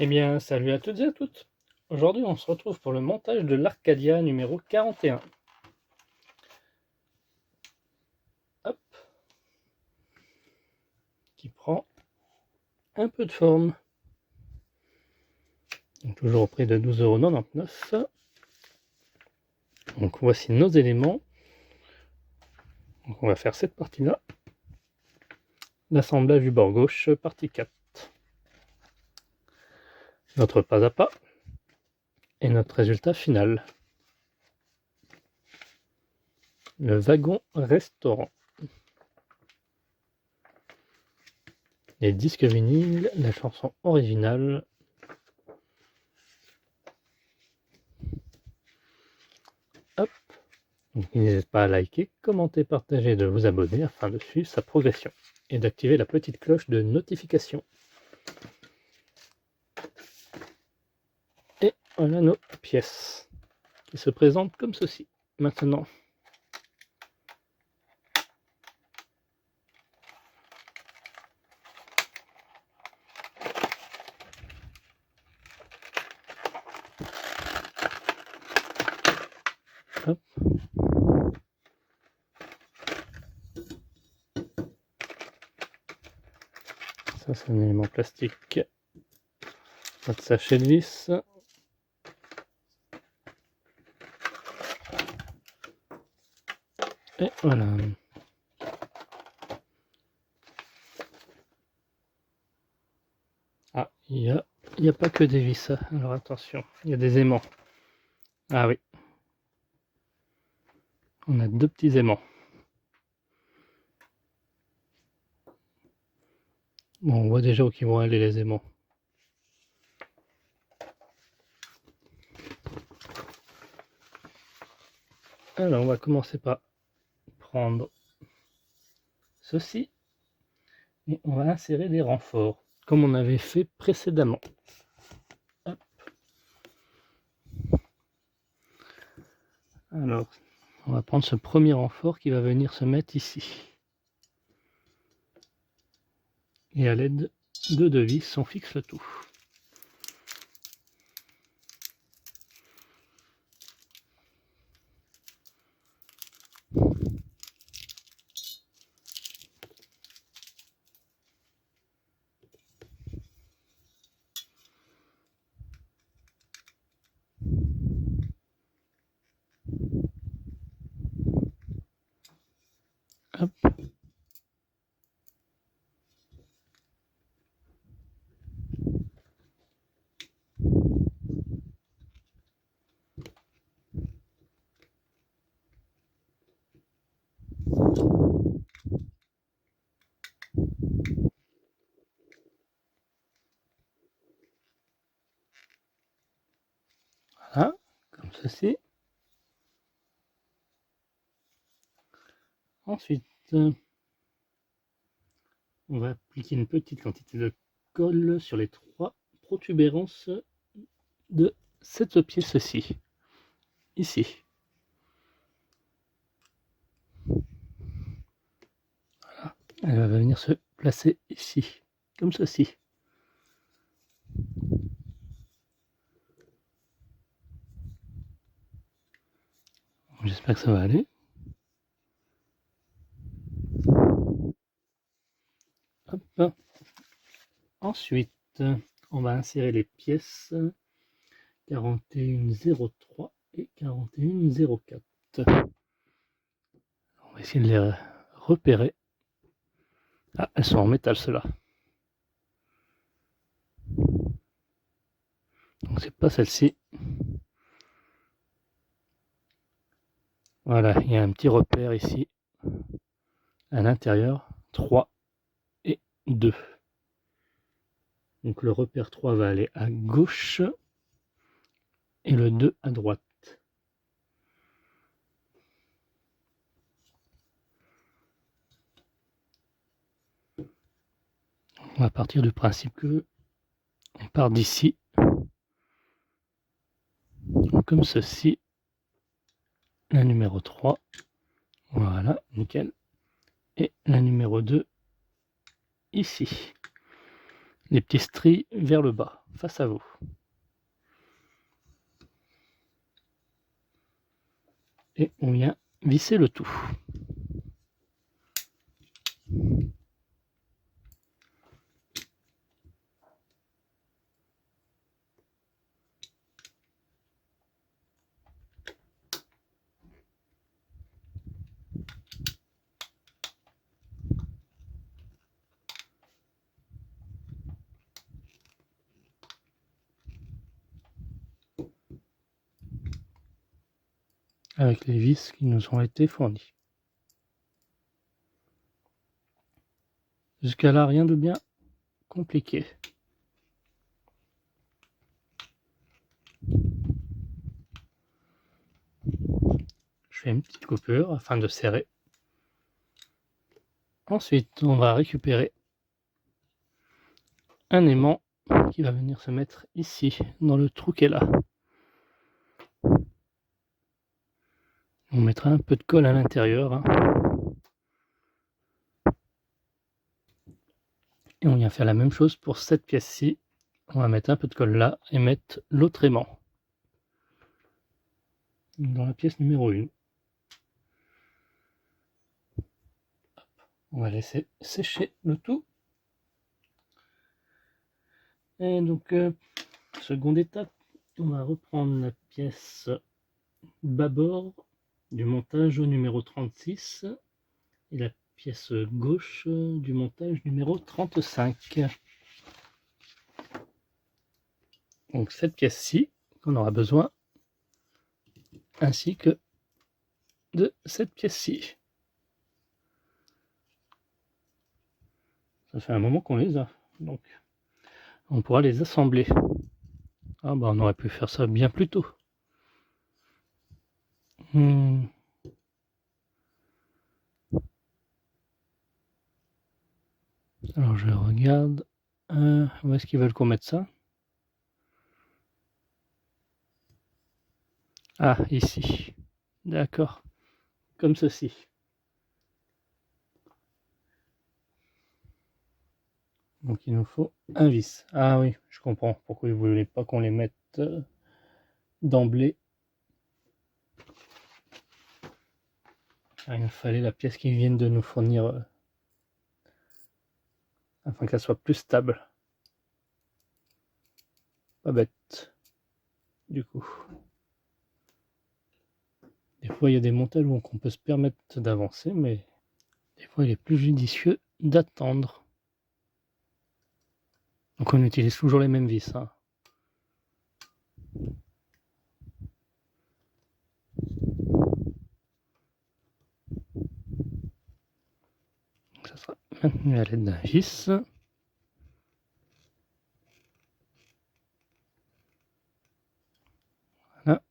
Eh bien, salut à toutes et à toutes. Aujourd'hui, on se retrouve pour le montage de l'Arcadia numéro 41. Hop. Qui prend un peu de forme. Donc, toujours au prix de 12,99 €. Donc voici nos éléments. Donc, on va faire cette partie-là. L'assemblage du bord gauche, partie 4. Notre pas à pas. Et notre résultat final. Le wagon restaurant. Les disques vinyles, la chanson originale. Hop. Donc, n'hésitez pas à liker, commenter, partager et de vous abonner afin de suivre sa progression et d'activer la petite cloche de notification. Et voilà nos pièces qui se présentent comme ceci. Maintenant, hop. Ça c'est un élément plastique, notre sachet de vis. Et voilà. Ah, il n'y a pas que des vis, alors attention, il y a des aimants. Ah oui, on a deux petits aimants. Bon, on voit déjà où ils vont aller les aimants. Alors on va commencer par prendre ceci et on va insérer des renforts comme on avait fait précédemment. Hop. Alors on va prendre ce premier renfort qui va venir se mettre ici. Et à l'aide de deux vis, on fixe le tout. Hop. Voilà, comme ceci. Ensuite, on va appliquer une petite quantité de colle sur les trois protubérances de cette pièce-ci, ici. Voilà, elle va venir se placer ici, comme ceci. J'espère que ça va aller. Hop. Ensuite, on va insérer les pièces 4103 et 4104. On va essayer de les repérer. Ah, elles sont en métal, ceux-là. Donc c'est pas celle-ci. Voilà, il y a un petit repère ici, à l'intérieur, 3 et 2. Donc le repère 3 va aller à gauche et le 2 à droite. On va partir du principe que on part d'ici, comme ceci. La numéro 3, voilà, nickel. Et la numéro 2, ici. Les petits stries vers le bas. face à vous. Et on vient visser le tout. Avec les vis qui nous ont été fournies. Jusqu'à là, rien de bien compliqué. Je fais une petite coupure afin de serrer. Ensuite, on va récupérer un aimant qui va venir se mettre ici, dans le trou qui est là. On mettra un peu de colle à l'intérieur. Et on vient faire la même chose pour cette pièce-ci. On va mettre un peu de colle là et mettre l'autre aimant dans la pièce numéro 1. On va laisser sécher le tout. Et donc, seconde étape, on va reprendre la pièce bâbord du montage numéro 36 et la pièce gauche du montage numéro 35. Donc cette pièce-ci qu'on aura besoin, ainsi que de cette pièce-ci. Ça fait un moment qu'on les a, donc on pourra les assembler. Ah bah on aurait pu faire ça bien plus tôt. Alors je regarde, où est-ce qu'ils veulent qu'on mette ça? Ah, ici. D'accord. Comme ceci. Donc il nous faut un vis. Ah oui, je comprends pourquoi ils ne voulaient pas qu'on les mette d'emblée. Ah, il nous fallait la pièce qu'ils viennent de nous fournir afin qu'elle soit plus stable. Pas bête. Du coup. Des fois il y a des montages où on peut se permettre d'avancer, mais des fois il est plus judicieux d'attendre. Donc on utilise toujours les mêmes vis. Hein. Donc ça sera maintenu à l'aide d'un vis. Voilà.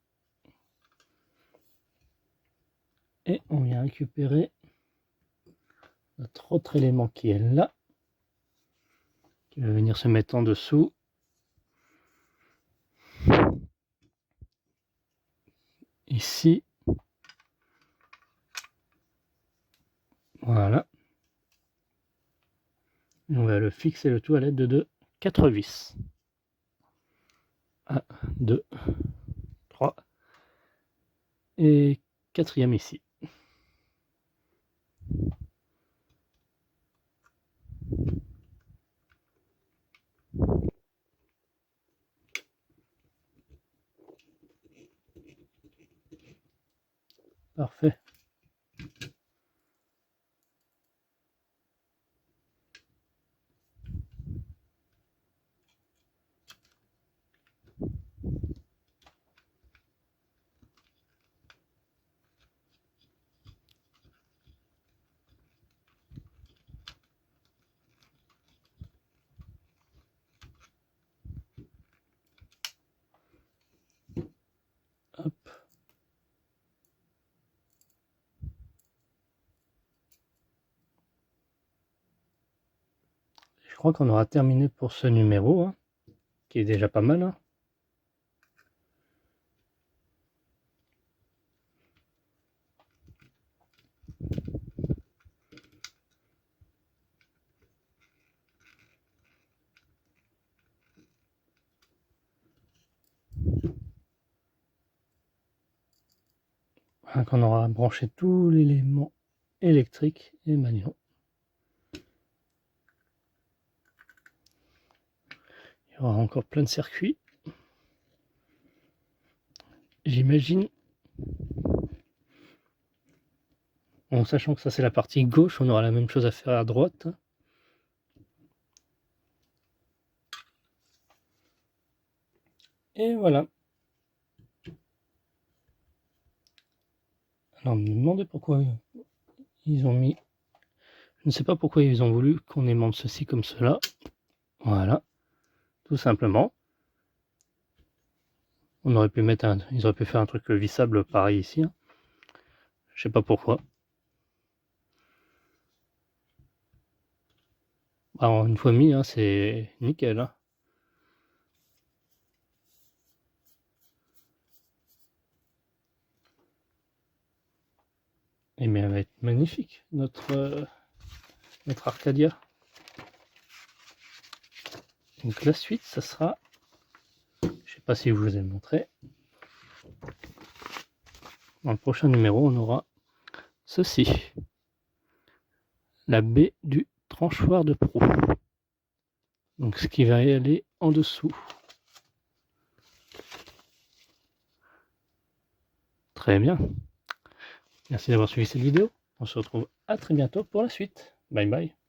Et on vient récupérer notre autre élément qui est là, qui va venir se mettre en dessous. Ici. Voilà. Et on va le fixer le tout à l'aide de 4 vis. 1, 2, 3 et 4e ici. Parfait. Hop. Je crois qu'on aura terminé pour ce numéro, hein, qui est déjà pas mal. Hein. qu'on aura branché tous les éléments électriques et manuels. Il y aura encore plein de circuits. J'imagine. En sachant que ça c'est la partie gauche, on aura la même chose à faire à droite. Et voilà. Alors, me demandez pourquoi ils ont mis... Je ne sais pas pourquoi ils ont voulu qu'on aimante ceci comme cela. Voilà. Tout simplement. On aurait pu mettre ils auraient pu faire un truc vissable pareil ici. Hein. Je sais pas pourquoi. Alors, une fois mis, hein, c'est nickel. Hein. Et mais elle va être magnifique, notre Arcadia. Donc la suite, ça sera... Je sais pas si je vous ai montré. Dans le prochain numéro, on aura ceci. La baie du tranchoir de proue. Donc ce qui va y aller en dessous. Très bien. Merci d'avoir suivi cette vidéo. On se retrouve à très bientôt pour la suite. Bye bye.